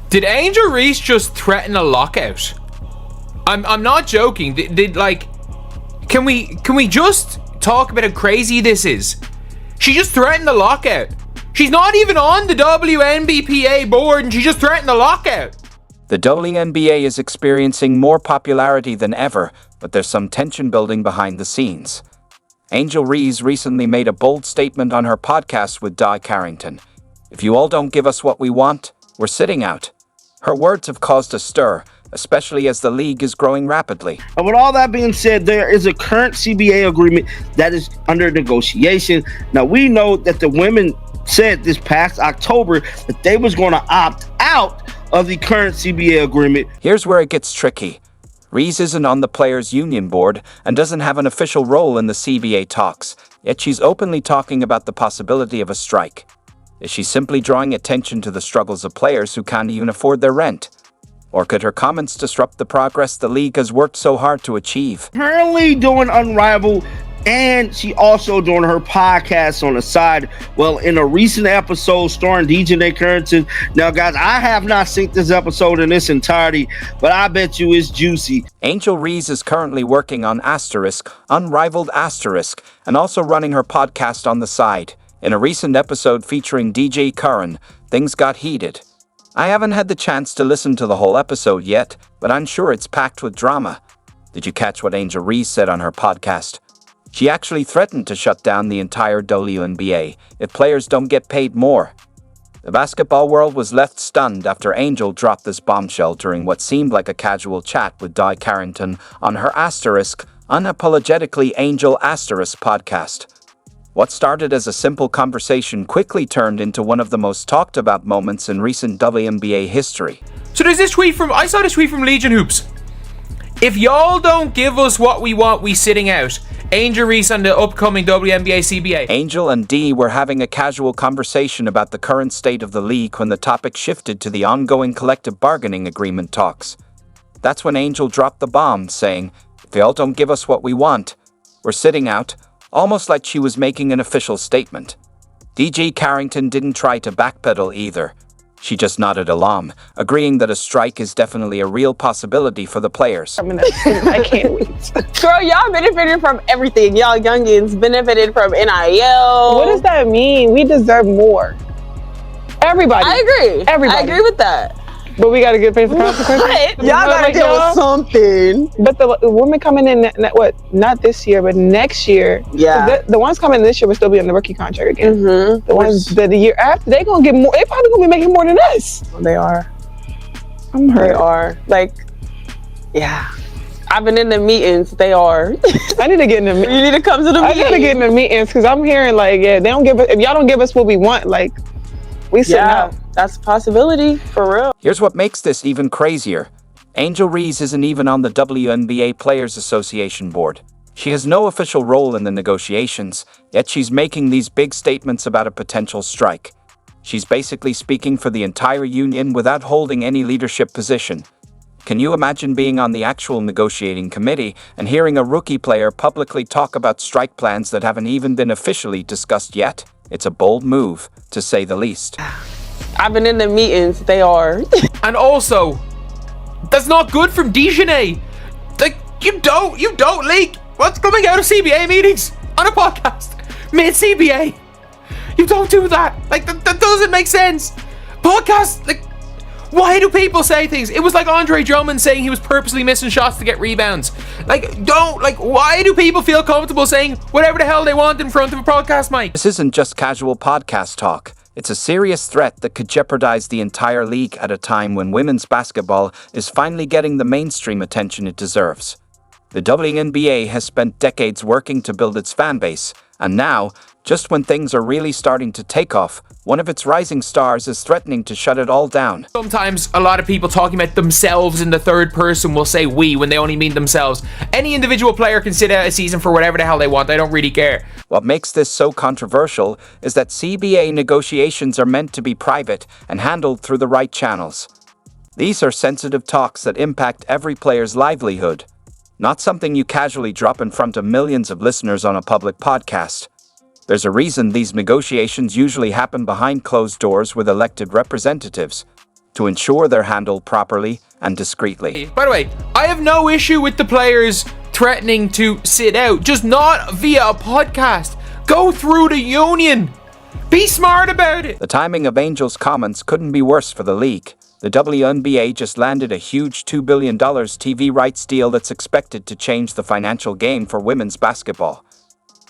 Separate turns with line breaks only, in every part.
Did Angel Reese just threaten a lockout? I'm not joking. Can we just talk about how crazy this is? She just threatened a lockout. She's not even on the WNBA board and she just threatened a lockout.
The WNBA is experiencing more popularity than ever, but there's some tension building behind the scenes. Angel Reese recently made a bold statement on her podcast with DiJonai Carrington. If you all don't give us what we want, we're sitting out. Her words have caused a stir, especially as the league is growing rapidly.
And with all that being said, there is a current CBA agreement that is under negotiation. Now, we know that the women said this past October that they was going to opt out of the current CBA agreement.
Here's where it gets tricky. Reese isn't on the Players Union board and doesn't have an official role in the CBA talks, yet she's openly talking about the possibility of a strike. Is she simply drawing attention to the struggles of players who can't even afford their rent? Or could her comments disrupt the progress the league has worked so hard to achieve?
Currently doing Unrivaled, and she also doing her podcast on the side. Well, in a recent episode starring DiJonai Carrington. Now, guys, I have not seen this episode in its entirety, but I bet you it's juicy.
Angel Reese is currently working on Unrivaled, and also running her podcast on the side. In a recent episode featuring DJ Curran, things got heated. I haven't had the chance to listen to the whole episode yet, but I'm sure it's packed with drama. Did you catch what Angel Reese said on her podcast? She actually threatened to shut down the entire WNBA if players don't get paid more. The basketball world was left stunned after Angel dropped this bombshell during what seemed like a casual chat with DiJonai Carrington on her Unapologetically Angel podcast. What started as a simple conversation quickly turned into one of the most talked about moments in recent WNBA history.
So there's this tweet I saw this tweet from Legion Hoops. If y'all don't give us what we want, we sitting out. Angel Reese on the upcoming WNBA CBA.
Angel and Dee were having a casual conversation about the current state of the league when the topic shifted to the ongoing collective bargaining agreement talks. That's when Angel dropped the bomb, saying, if y'all don't give us what we want, we're sitting out. Almost like she was making an official statement. DJ Carrington didn't try to backpedal either. She just nodded along, agreeing that a strike is definitely a real possibility for the players.
I can't wait. Girl, y'all benefited from everything. Y'all youngins benefited from NIL.
What does that mean? We deserve more. Everybody.
I agree.
Everybody.
I agree with that.
But we got to get face the consequences.
Y'all got to deal with something.
But the women coming in, not this year, but next year.
Yeah.
The ones coming in this year will still be on the rookie contract again.
Mm-hmm.
The ones that the year after, they going to get more. They probably going to be making more than us.
They are.
I'm hurt.
They are. Yeah. I've been in the meetings. They are.
I need to get in the meetings.
You need to come to the meetings.
I got to get in the meetings because I'm hearing they don't give us, if y'all don't give us what we want, we sitting out.
That's a possibility, for real.
Here's what makes this even crazier. Angel Reese isn't even on the WNBA Players Association board. She has no official role in the negotiations, yet she's making these big statements about a potential strike. She's basically speaking for the entire union without holding any leadership position. Can you imagine being on the actual negotiating committee and hearing a rookie player publicly talk about strike plans that haven't even been officially discussed yet? It's a bold move, to say the least.
I've been in the meetings. They are.
And also, that's not good from DiJonai. You don't leak what's coming out of CBA meetings on a podcast mid-CBA. You don't do that. That doesn't make sense. Podcast, why do people say things? It was like Andre Drummond saying he was purposely missing shots to get rebounds. Why do people feel comfortable saying whatever the hell they want in front of a podcast mic?
This isn't just casual podcast talk. It's a serious threat that could jeopardize the entire league at a time when women's basketball is finally getting the mainstream attention it deserves. The WNBA has spent decades working to build its fan base, and now, just when things are really starting to take off, one of its rising stars is threatening to shut it all down.
Sometimes a lot of people talking about themselves in the third person will say we when they only mean themselves. Any individual player can sit out a season for whatever the hell they want. I don't really care.
What makes this so controversial is that CBA negotiations are meant to be private and handled through the right channels. These are sensitive talks that impact every player's livelihood, not something you casually drop in front of millions of listeners on a public podcast. There's a reason these negotiations usually happen behind closed doors with elected representatives. to ensure they're handled properly and discreetly.
By the way, I have no issue with the players threatening to sit out, just not via a podcast. Go through the union. Be smart about it.
The timing of Angel's comments couldn't be worse for the league. The WNBA just landed a huge $2 billion TV rights deal that's expected to change the financial game for women's basketball.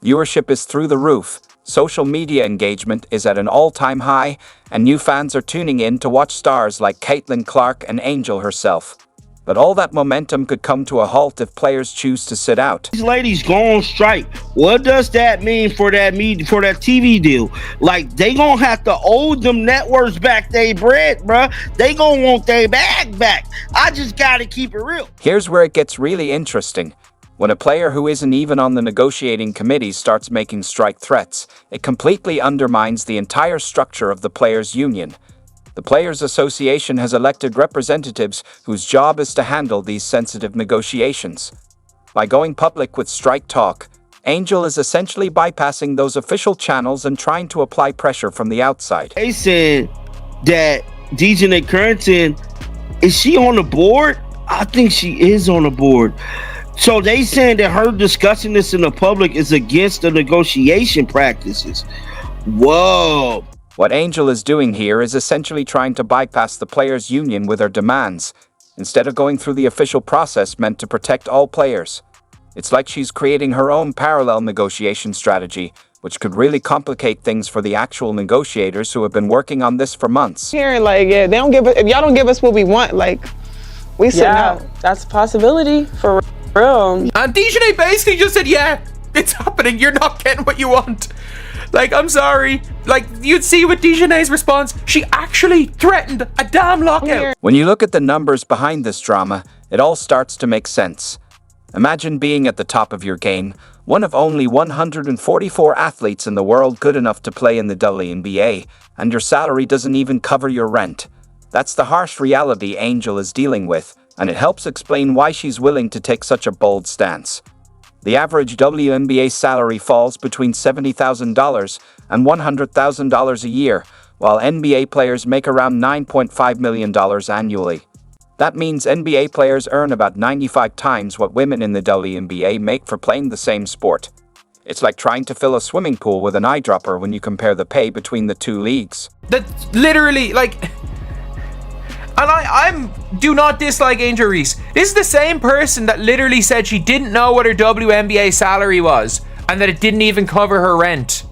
Viewership is through the roof, social media engagement is at an all-time high, and new fans are tuning in to watch stars like Caitlin Clark and Angel herself. But all that momentum could come to a halt if players choose to sit out.
These ladies go on strike. What does that mean for that TV deal? Like, they gonna have to owe them networks back their bread, bruh. They gonna want their bag back. I just gotta keep it real.
Here's where it gets really interesting. When a player who isn't even on the negotiating committee starts making strike threats, it completely undermines the entire structure of the players' union. The Players Association has elected representatives whose job is to handle these sensitive negotiations. By going public with strike talk, Angel is essentially bypassing those official channels and trying to apply pressure from the outside.
They said that DiJonai Carrington, is she on the board? I think she is on the board. So they saying that her discussing this in the public is against the negotiation practices. Whoa.
What Angel is doing here is essentially trying to bypass the players' union with her demands, instead of going through the official process meant to protect all players. It's like she's creating her own parallel negotiation strategy, which could really complicate things for the actual negotiators who have been working on this for months.
Hearing like, yeah, they don't give us, if y'all don't give us what we want, like, we sit out.
That's a possibility for real.
And DiJonai basically just said, yeah, it's happening. You're not getting what you want. Like, I'm sorry. Like, you'd see with DiJonai's response, she actually threatened a damn lockout.
When you look at the numbers behind this drama, it all starts to make sense. Imagine being at the top of your game, one of only 144 athletes in the world good enough to play in the WNBA, and your salary doesn't even cover your rent. That's the harsh reality Angel is dealing with, and it helps explain why she's willing to take such a bold stance. The average WNBA salary falls between $70,000 and $100,000 a year, while NBA players make around $9.5 million annually. That means NBA players earn about 95 times what women in the WNBA make for playing the same sport. It's like trying to fill a swimming pool with an eyedropper when you compare the pay between the two leagues.
That's literally, like... And I do not dislike Angel Reese. This is the same person that literally said she didn't know what her WNBA salary was and that it didn't even cover her rent.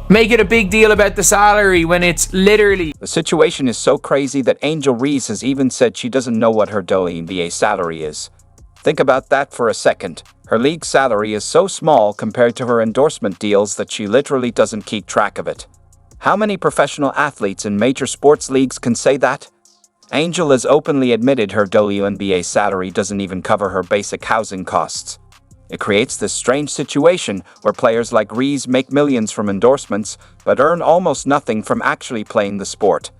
Make it a big deal about the salary when it's literally...
The situation is so crazy that Angel Reese has even said she doesn't know what her WNBA salary is. Think about that for a second. Her league salary is so small compared to her endorsement deals that she literally doesn't keep track of it. How many professional athletes in major sports leagues can say that? Angel has openly admitted her WNBA salary doesn't even cover her basic housing costs. It creates this strange situation where players like Reese make millions from endorsements, but earn almost nothing from actually playing the sport.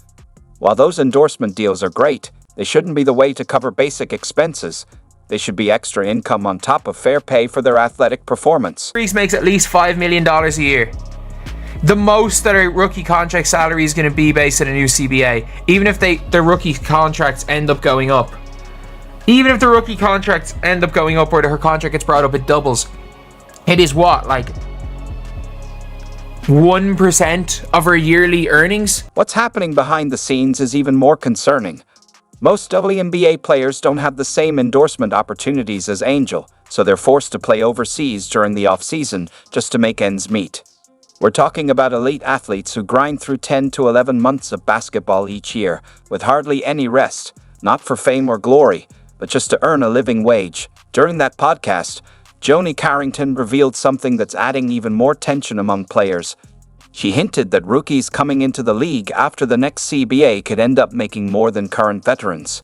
While those endorsement deals are great, they shouldn't be the way to cover basic expenses. They should be extra income on top of fair pay for their athletic performance.
Reese makes at least $5 million a year. The most that a rookie contract salary is going to be based on a new CBA, even if their rookie contracts end up going up. Even if the rookie contracts end up going up or her contract gets brought up, it doubles. It is what, like 1% of her yearly earnings?
What's happening behind the scenes is even more concerning. Most WNBA players don't have the same endorsement opportunities as Angel, so they're forced to play overseas during the off-season just to make ends meet. We're talking about elite athletes who grind through 10 to 11 months of basketball each year, with hardly any rest, not for fame or glory, but just to earn a living wage. During that podcast, DiJonai Carrington revealed something that's adding even more tension among players. She hinted that rookies coming into the league after the next CBA could end up making more than current veterans.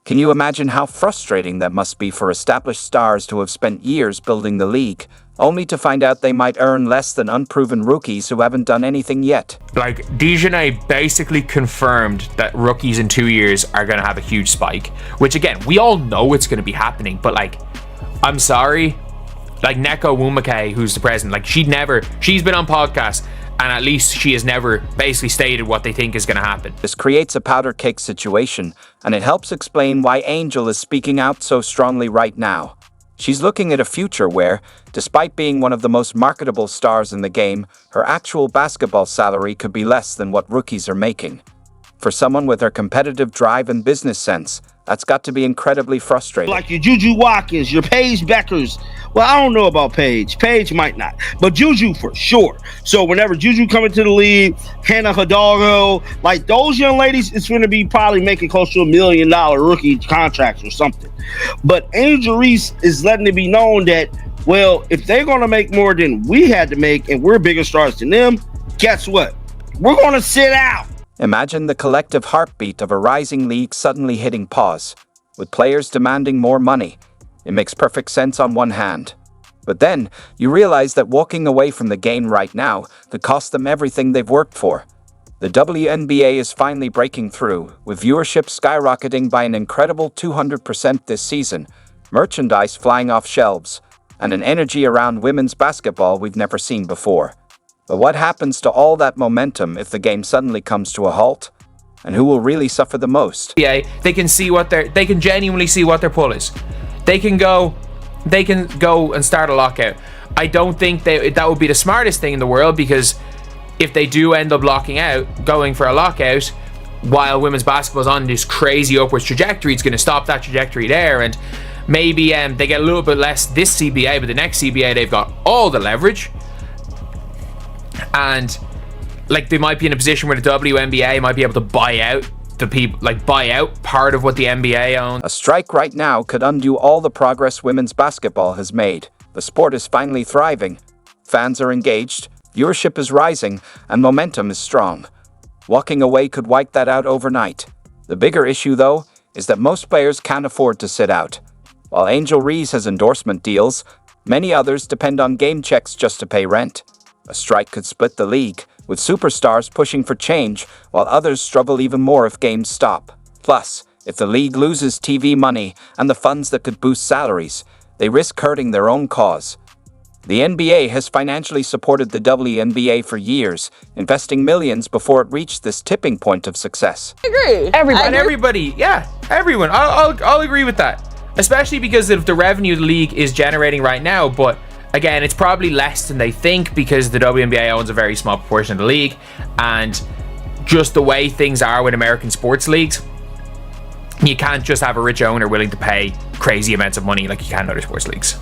Can you imagine how frustrating that must be for established stars who have spent years building the league, only to find out they might earn less than unproven rookies who haven't done anything yet?
Like, DiJonai basically confirmed that rookies in 2 years are going to have a huge spike, which again, we all know it's going to be happening, but like, I'm sorry, like Neko Wumake, who's the president, like she's been on podcasts And at least she has never basically stated what they think is going to happen.
This creates a powder keg situation, and it helps explain why Angel is speaking out so strongly right now. She's looking at a future where, despite being one of the most marketable stars in the game, her actual basketball salary could be less than what rookies are making. For someone with her competitive drive and business sense, that's got to be incredibly frustrating.
Like your Juju Watkins, your Paige Beckers. Well, I don't know about Paige. Paige might not, but Juju for sure. So whenever Juju come into the league, Hannah Hidalgo, like those young ladies, it's going to be probably making close to $1 million rookie contracts or something. But Angel Reese is letting it be known that, well, if they're going to make more than we had to make and we're bigger stars than them, guess what? We're going to sit out.
Imagine the collective heartbeat of a rising league suddenly hitting pause, with players demanding more money. It makes perfect sense on one hand. But then, you realize that walking away from the game right now could cost them everything they've worked for. The WNBA is finally breaking through, with viewership skyrocketing by an incredible 200% this season, merchandise flying off shelves, and an energy around women's basketball we've never seen before. But what happens to all that momentum if the game suddenly comes to a halt? And who will really suffer the most?
Yeah, they can genuinely see what their pull is. They can go and start a lockout. I don't think that would be the smartest thing in the world, because if they do end up going for a lockout, while women's basketball is on this crazy upwards trajectory, it's going to stop that trajectory there, and maybe they get a little bit less this CBA, but the next CBA they've got all the leverage. And like they might be in a position where the WNBA might be able to buy out part of what the NBA owns.
A strike right now could undo all the progress women's basketball has made. The sport is finally thriving. Fans are engaged, viewership is rising, and momentum is strong. Walking away could wipe that out overnight. The bigger issue, though, is that most players can't afford to sit out. While Angel Reese has endorsement deals, many others depend on game checks just to pay rent. A strike could split the league, with superstars pushing for change while others struggle even more if games stop. Plus, if the league loses TV money and the funds that could boost salaries, they risk hurting their own cause. The NBA has financially supported the WNBA for years, investing millions before it reached this tipping point of success.
I agree.
Everyone. I'll agree with that. Especially because of the revenue the league is generating right now, but again, it's probably less than they think because the WNBA owns a very small proportion of the league, and just the way things are with American sports leagues, you can't just have a rich owner willing to pay crazy amounts of money like you can in other sports leagues.